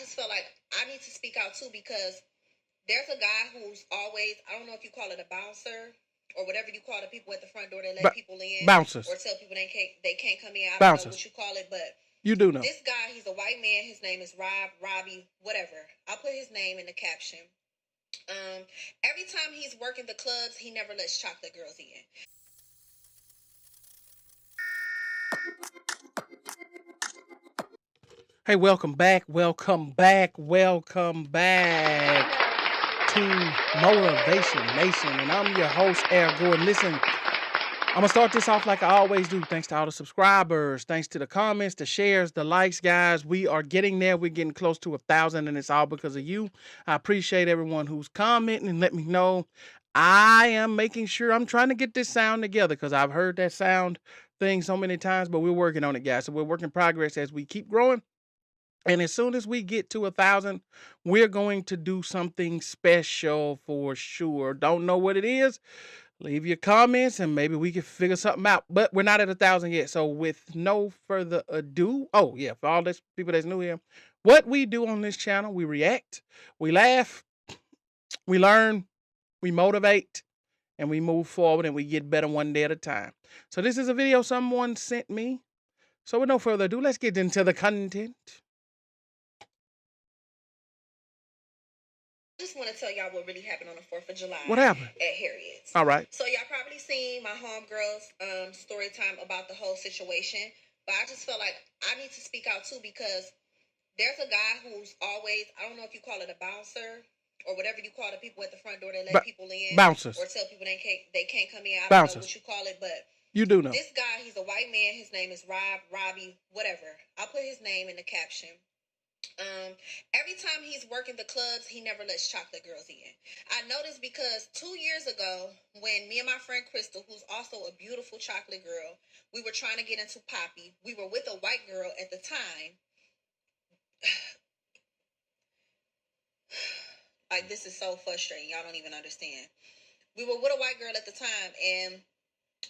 just felt like I need to speak out too, because there's a guy who's always, I don't know if you call it a bouncer or whatever you call the people at the front door that let people in. Bouncers. Or tell people they can't come in. I Bouncers. don't know what you call it, but you do know. This guy, he's a white man. His name is Robbie, whatever. I'll put his name in the caption. Every time he's working the clubs, he never lets chocolate girls in. Hey, welcome back to Motivation Nation, and I'm your host, Air Gordon. Listen, I'm going to start this off like I always do. Thanks to all the subscribers, thanks to the comments, the shares, the likes, guys. We are getting there. We're getting close to 1,000, and it's all because of you. I appreciate everyone who's commenting and let me know. I am making sure I'm trying to get this sound together, because I've heard that sound thing so many times, but we're working on it, guys. So we're working in progress as we keep growing. And as soon as we get to 1,000, we're going to do something special for sure. Don't know what it is? Leave your comments and maybe we can figure something out. But we're not at 1,000 yet. So with no further ado, oh yeah, for all these people that's new here, what we do on this channel, we react, we laugh, we learn, we motivate, and we move forward and we get better one day at a time. So this is a video someone sent me. So with no further ado, let's get into the content. I just want to tell y'all what really happened on the 4th of July. What happened? At Harriet's. All right. So y'all probably seen my homegirl's story time about the whole situation. But I just felt like I need to speak out too, because there's a guy who's always, I don't know if you call it a bouncer or whatever you call the people at the front door that let people in. Bouncers. Or tell people they can't come in. I Bouncers. don't know what you call it, but you do know. This guy, he's a white man. His name is Robbie, whatever. I'll put his name in the caption. Every time he's working the clubs, he never lets chocolate girls in. I noticed because 2 years ago, when me and my friend Crystal, who's also a beautiful chocolate girl, we were trying to get into Poppy. We were with a white girl at the time. Like, this is so frustrating. Y'all don't even understand. We were with a white girl at the time, and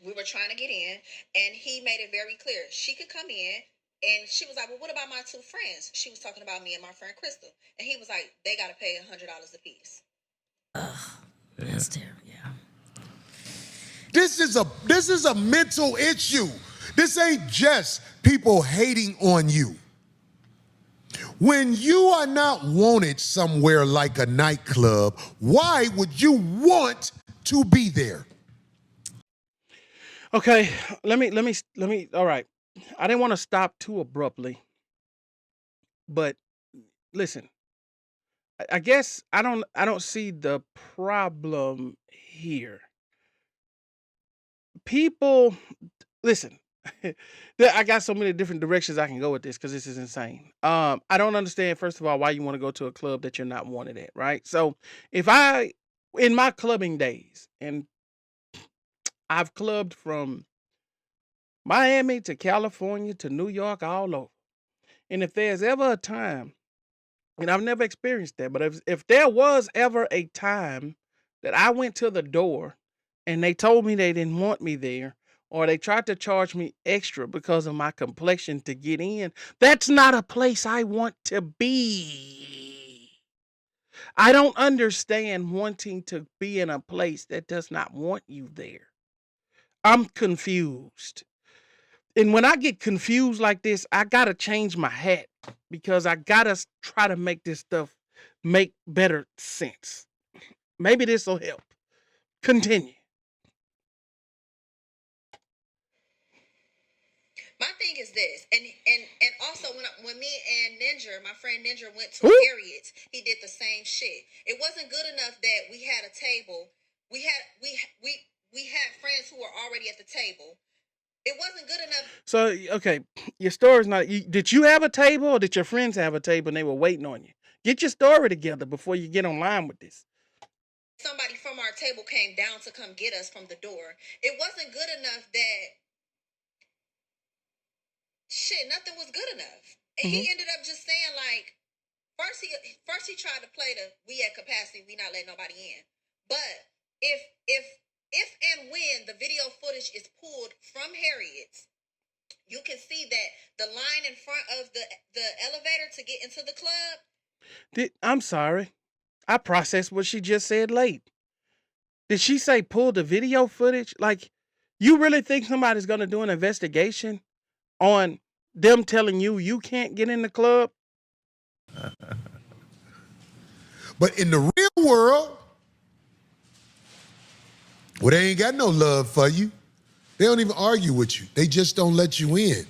we were trying to get in, and he made it very clear she could come in. And she was like, well, what about my two friends? She was talking about me and my friend Crystal. And he was like, they got to pay $100 a piece. That's terrible, yeah. This is a mental issue. This ain't just people hating on you. When you are not wanted somewhere like a nightclub, why would you want to be there? Okay, let me, all right. I didn't want to stop too abruptly, but listen, I guess I don't see the problem here. People, listen, I got so many different directions I can go with this because this is insane. I don't understand, first of all, why you want to go to a club that you're not wanted at, right? So if in my clubbing days, and I've clubbed from Miami to California to New York, all over. And if there's ever a time, and I've never experienced that, but if there was ever a time that I went to the door and they told me they didn't want me there, or they tried to charge me extra because of my complexion to get in, that's not a place I want to be. I don't understand wanting to be in a place that does not want you there. I'm confused. And when I get confused like this, I gotta change my hat, because I gotta try to make this stuff make better sense. Maybe this will help. Continue. My thing is this, and also when me and Ninja, my friend Ninja, went to Harriet's, he did the same shit. It wasn't good enough that we had a table. We had friends who were already at the table. It wasn't good enough. So, okay, your story's not... did you have a table, or did your friends have a table and they were waiting on you? Get your story together before you get online with this. Somebody from our table came down to come get us from the door. It wasn't good enough that... Shit, nothing was good enough. And he ended up just saying, like... First he tried to play the, we at capacity, we not letting nobody in. But if and when the video footage is pulled from Harriet's, you can see that the line in front of the elevator to get into the club, I'm sorry. I processed what she just said late. Did she say pull the video footage? Like, you really think somebody's going to do an investigation on them telling you can't get in the club? But in the real world, well, they ain't got no love for you. They don't even argue with you. They just don't let you in.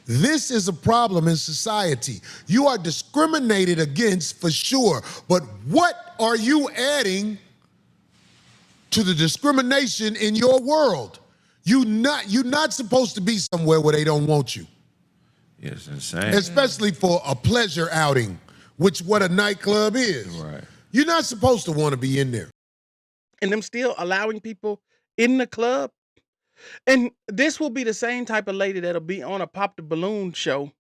This is a problem in society. You are discriminated against for sure, but what are you adding to the discrimination in your world? You're not supposed to be somewhere where they don't want you. It's insane. Especially for a pleasure outing, which what a nightclub is. Right. You're not supposed to want to be in there. And them still allowing people in the club? And this will be the same type of lady that'll be on a Pop the Balloon show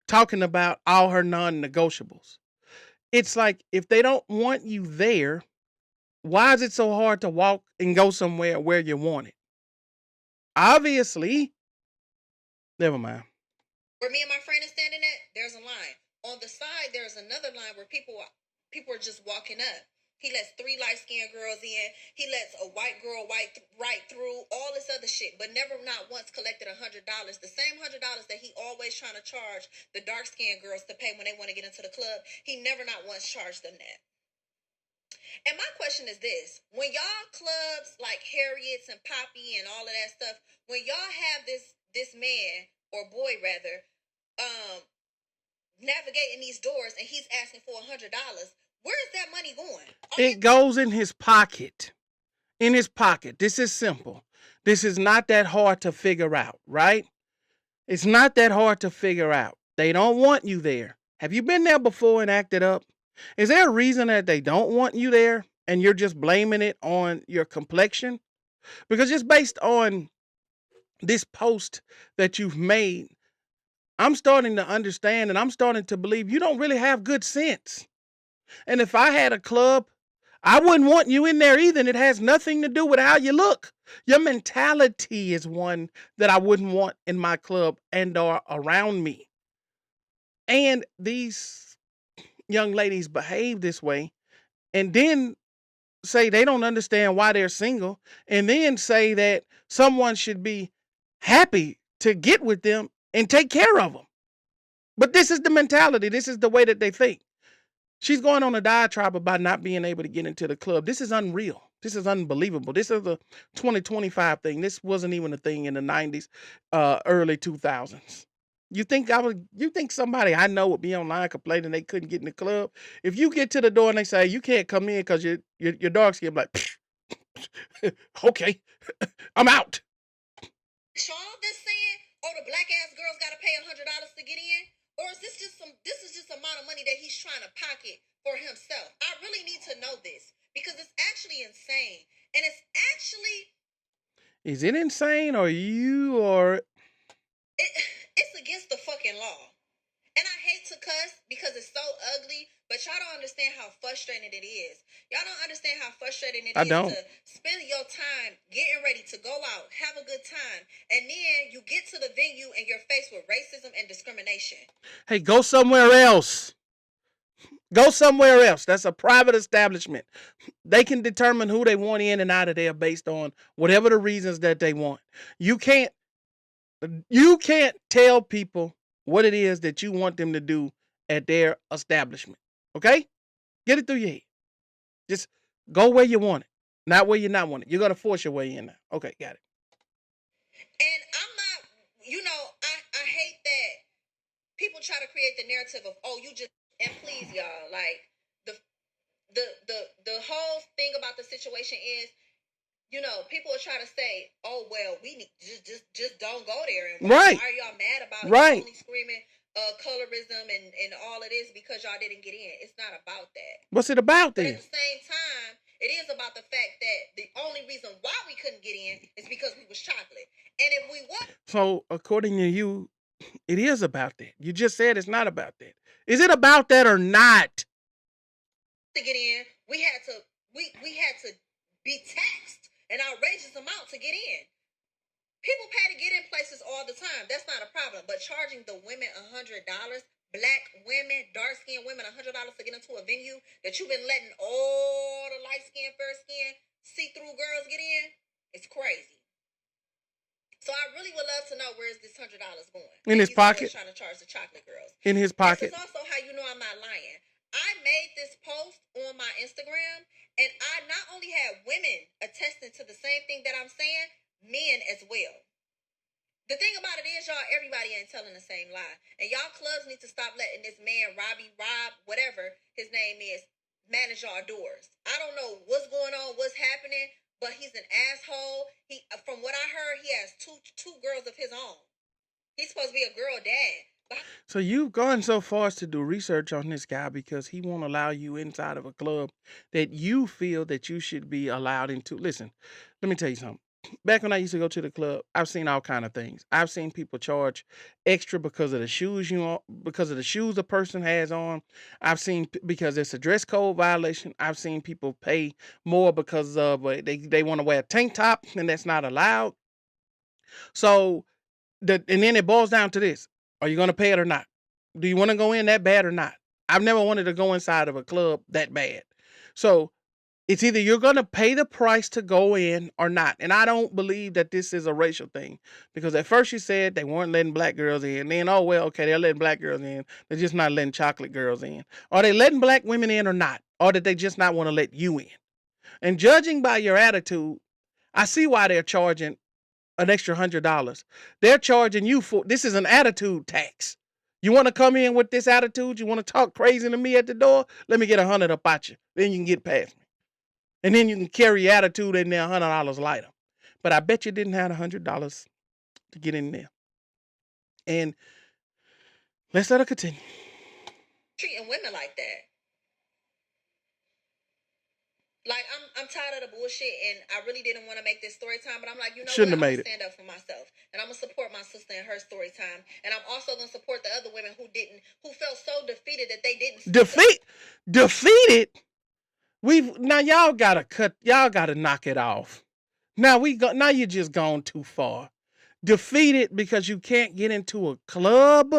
talking about all her non-negotiables. It's like, if they don't want you there, why is it so hard to walk and go somewhere where you want it? Obviously. Never mind. Where me and my friend is standing at, there's a line. On the side, there's another line where people are just walking up. He lets 3 light-skinned girls in. He lets a white girl right through, all this other shit, but never not once collected $100. The same $100 that he always trying to charge the dark-skinned girls to pay when they want to get into the club, he never not once charged them that. And my question is this. When y'all clubs like Harriet's and Poppy and all of that stuff, when y'all have this man, or boy rather, navigating these doors and he's asking for $100, where is that money going? It goes in his pocket. In his pocket. This is simple. This is not that hard to figure out, right? It's not that hard to figure out. They don't want you there. Have you been there before and acted up? Is there a reason that they don't want you there and you're just blaming it on your complexion? Because just based on this post that you've made, I'm starting to understand and I'm starting to believe you don't really have good sense. And if I had a club, I wouldn't want you in there either. And it has nothing to do with how you look. Your mentality is one that I wouldn't want in my club and or around me. And these young ladies behave this way and then say they don't understand why they're single and then say that someone should be happy to get with them and take care of them. But this is the mentality. This is the way that they think. She's going on a diatribe about not being able to get into the club. This is unreal. This is unbelievable. This is a 2025 thing. This wasn't even a thing in the 90s, early 2000s. You think somebody I know would be online complaining they couldn't get in the club? If you get to the door and they say you can't come in because you're dark skinned, I'm like, okay, I'm out. Sean just saying, oh, the black ass girls gotta pay $100 to get in? Or is this just amount of money that he's trying to pocket for himself? I really need to know this because it's actually insane. And it's actually... Is it insane or It's against the fucking law. And I hate to cuss because it's so ugly, but y'all don't understand how frustrating it is. Y'all don't understand how frustrating it is to spend your time getting ready to go out, have a good time, and then you get to the venue and you're faced with racism and discrimination. Hey, go somewhere else. Go somewhere else. That's a private establishment. They can determine who they want in and out of there based on whatever the reasons that they want. You can't tell people what it is that you want them to do at their establishment. Okay? Get it through your head. Just go where you want it, not where you not want it. You're going to force your way in now. Okay, got it. And I'm not, I hate that people try to create the narrative of, oh, you just, and please, y'all, like, the whole thing about the situation is, people are trying to say, oh, well, we need just don't go there. And why are y'all mad about it? Only screaming colorism and all of this because y'all didn't get in. It's not about that. What's it about then? But at the same time, it is about the fact that the only reason why we couldn't get in is because we was chocolate. And if we would... So, according to you, it is about that. You just said it's not about that. Is it about that or not? To get in, we had to be taxed an outrageous amount to get in. People pay to get in places all the time. That's not a problem. But charging the women $100, black women, dark-skinned women, $100 to get into a venue that you've been letting all the light-skinned, fair-skinned, see-through girls get in? It's crazy. So I really would love to know where is this $100 going? In his He's pocket. always trying to charge the chocolate girls. In his This pocket. is also how you know I'm not lying. I made this post on my Instagram, and I not only had women attesting to the same thing that I'm saying, men as well. The thing about it is, y'all, everybody ain't telling the same lie. And y'all clubs need to stop letting this man, Rob, whatever his name is, manage y'all doors. I don't know what's going on, what's happening, but he's an asshole. He, from what I heard, he has two girls of his own. He's supposed to be a girl dad. So you've gone so far as to do research on this guy because he won't allow you inside of a club that you feel that you should be allowed into. Listen, let me tell you something. Back when I used to go to the club, I've seen all kind of things. I've seen people charge extra because of the shoes because of the shoes a person has on. I've seen because it's a dress code violation. I've seen people pay more because of they want to wear a tank top and that's not allowed. So and then it boils down to this. Are you going to pay it or not? Do you want to go in that bad or not? I've never wanted to go inside of a club that bad. So it's either you're going to pay the price to go in or not. And I don't believe that this is a racial thing. Because at first you said they weren't letting black girls in. Then, oh, well, okay, they're letting black girls in. They're just not letting chocolate girls in. Are they letting black women in or not? Or did they just not want to let you in? And judging by your attitude, I see why they're charging an extra $100. They're charging you for this is an attitude tax. You want to come in with this attitude? You want to talk crazy to me at the door? Let me get 100 up at you. Then you can get past me. And then you can carry your attitude in there $100 lighter. But I bet you didn't have $100 to get in there. And let's let her continue. Treating women like that. Like, I'm tired of the bullshit, and I really didn't want to make this story time, but I'm like, you know Shouldn't what? have I'm made going to stand up for myself, and I'm going to support my sister in her story time, and I'm also going to support the other women who felt so defeated that they didn't defeated. Now y'all gotta knock it off. Now you're just gone too far. Defeated because you can't get into a club.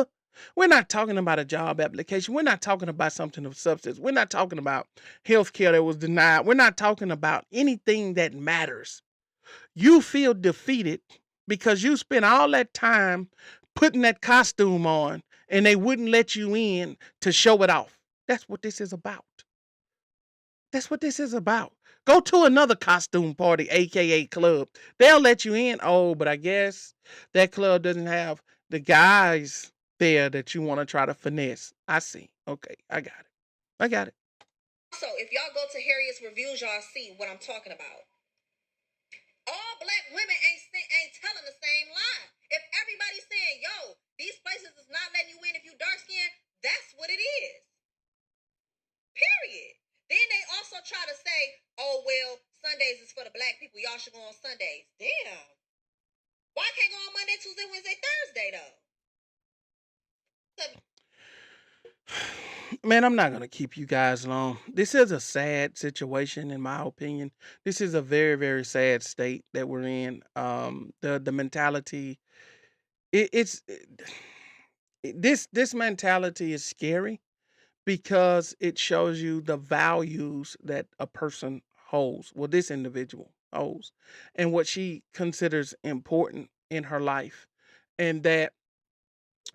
We're not talking about a job application. We're not talking about something of substance. We're not talking about health care that was denied. We're not talking about anything that matters. You feel defeated because you spent all that time putting that costume on and they wouldn't let you in to show it off. That's what this is about. That's what this is about. Go to another costume party, aka club. They'll let you in. Oh, but I guess that club doesn't have the guys there that you want to try to finesse. I see. Okay, I got it. So if y'all go to Harriet's reviews, y'all see what I'm talking about. All black women ain't telling the same lie. If everybody's saying, yo, these places is not letting you in if you dark skinned, that's what it is. Period. Then they also try to say, oh, well, Sundays is for the black people. Y'all should go on Sundays. Damn. Why can't go on Monday, Tuesday, Wednesday, Thursday, though? Man, I'm not going to keep you guys long. This is a sad situation, in my opinion. This is a very, very sad state that we're in. The mentality, this mentality is scary because it shows you the values that a person holds. Well, this individual holds, and what she considers important in her life, and that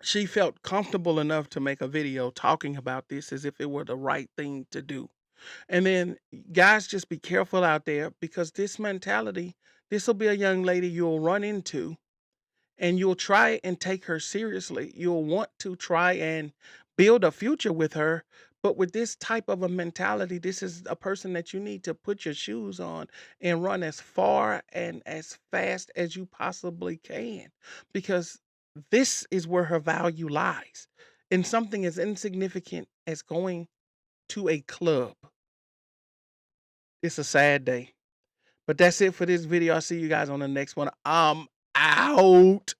she felt comfortable enough to make a video talking about this as if it were the right thing to do. And then, guys, just be careful out there because this mentality, this will be a young lady you'll run into and you'll try and take her seriously. You'll want to try and build a future with her. But with this type of a mentality, this is a person that you need to put your shoes on and run as far and as fast as you possibly can, because this is where her value lies in something as insignificant as going to a club. It's a sad day. But that's it for this video. I'll see you guys on the next one. I'm out.